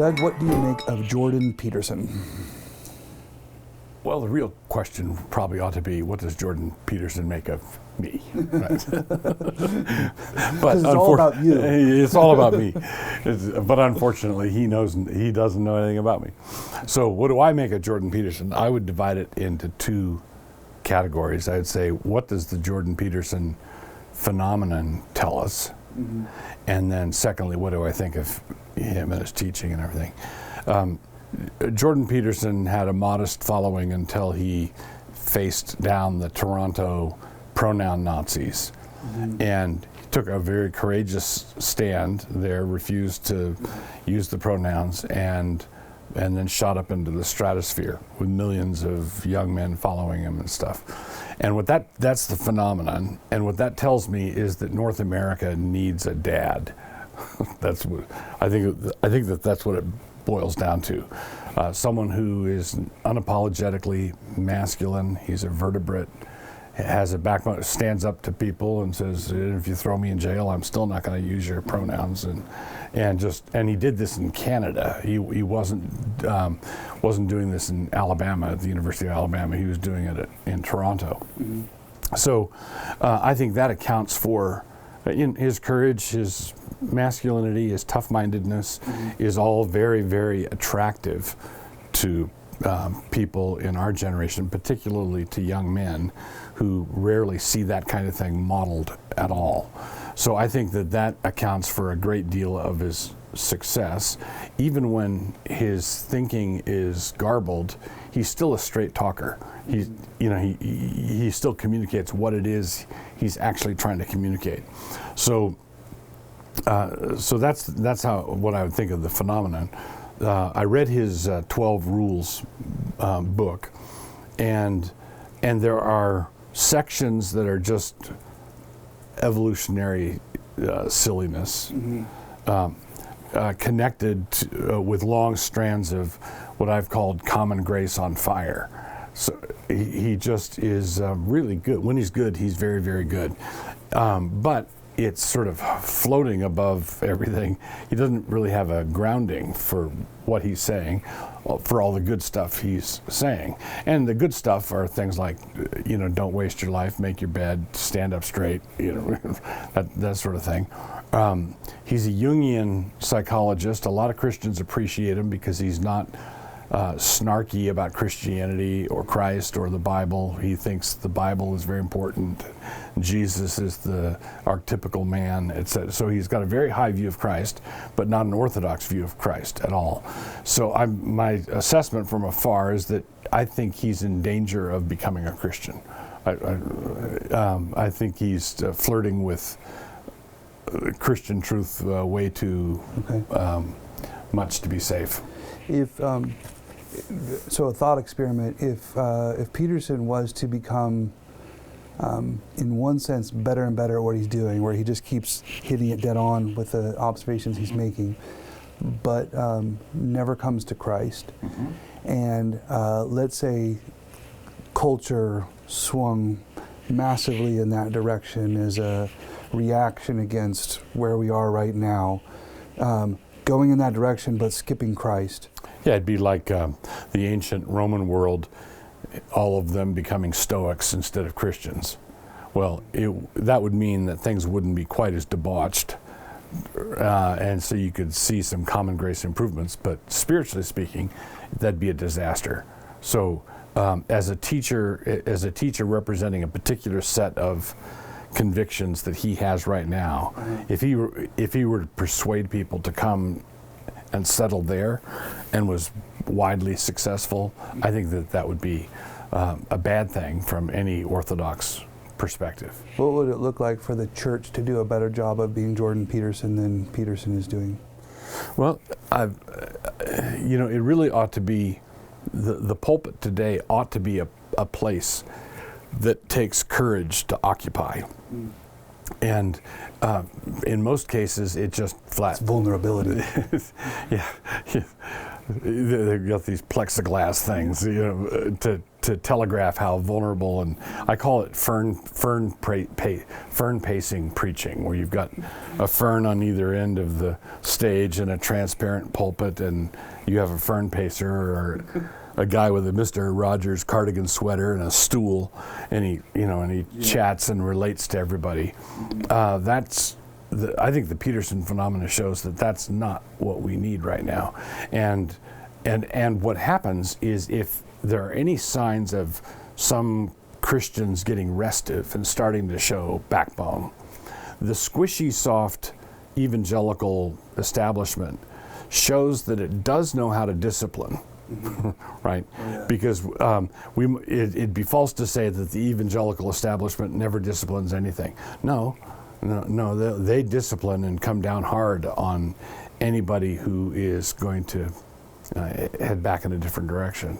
Doug, what do you make of Jordan Peterson? Well, the real question probably ought to be, what does Jordan Peterson make of me? Right? But it's all about you. It's all about me. But unfortunately, he doesn't know anything about me. So what do I make of Jordan Peterson? I would divide it into two categories. I'd say, what does the Jordan Peterson phenomenon tell us? Mm-hmm. And then secondly, what do I think of him and his teaching and everything? Jordan Peterson had a modest following until he faced down the Toronto pronoun Nazis. Mm-hmm. And he took a very courageous stand there, refused to use the pronouns, and then shot up into the stratosphere with millions of young men following him and stuff. And that's the phenomenon. And what that tells me is that North America needs a dad. That's what I think that's what it boils down to. Someone who is unapologetically masculine. He's a vertebrate, has a backbone, stands up to people and says, if you throw me in jail, I'm still not going to use your pronouns. And he did this in Canada. He wasn't doing this in Alabama, at the University of Alabama. He was doing it in Toronto. Mm-hmm. So I think that accounts for his courage, his masculinity, his tough-mindedness is all very, very attractive to people in our generation, particularly to young men who rarely see that kind of thing modeled at all. So I think that accounts for a great deal of his success. Even when his thinking is garbled, he's still a straight talker. He still communicates what it is he's actually trying to communicate. So that's what I would think of the phenomenon. I read his 12 Rules book, and there are sections that are just evolutionary silliness, connected with long strands of what I've called common grace on fire. So he just is really good. When he's good, he's very, very good. But it's sort of floating above everything. He doesn't really have a grounding for what he's saying, for all the good stuff he's saying. And the good stuff are things like, don't waste your life, make your bed, stand up straight, that sort of thing. He's a Jungian psychologist. A lot of Christians appreciate him because he's not snarky about Christianity or Christ or the Bible. He thinks the Bible is very important. Jesus is the archetypical man, etc. So he's got a very high view of Christ, but not an Orthodox view of Christ at all. So my assessment from afar is that I think he's in danger of becoming a Christian. I think he's flirting with Christian truth way too much to be safe. So a thought experiment, if Peterson was to become, in one sense, better and better at what he's doing, where he just keeps hitting it dead on with the observations he's making, but never comes to Christ, and let's say culture swung massively in that direction as a reaction against where we are right now, going in that direction but skipping Christ. Yeah, it'd be like the ancient Roman world, all of them becoming Stoics instead of Christians. Well, that would mean that things wouldn't be quite as debauched, and so you could see some common grace improvements, but spiritually speaking, that'd be a disaster. So as a teacher representing a particular set of convictions that he has right now, if he were to persuade people to come and settle there and was widely successful, I think that would be a bad thing from any Orthodox perspective. What would it look like for the church to do a better job of being Jordan Peterson than Peterson is doing? Well, it really ought to be, the pulpit today ought to be a place that takes courage to occupy. And in most cases, it just flat. It's vulnerability. Yeah. They've got these plexiglass things, to telegraph how vulnerable, and I call it fern pacing preaching, where you've got a fern on either end of the stage and a transparent pulpit, and you have a fern pacer or a guy with a Mr. Rogers cardigan sweater and a stool, and he chats and relates to everybody. I think the Peterson phenomena shows that that's not what we need right now, and what happens is, if there are any signs of some Christians getting restive and starting to show backbone, the squishy, soft evangelical establishment shows that it does know how to discipline. Right? Yeah. Because it'd be false to say that the evangelical establishment never disciplines anything. No, they discipline and come down hard on anybody who is going to head back in a different direction.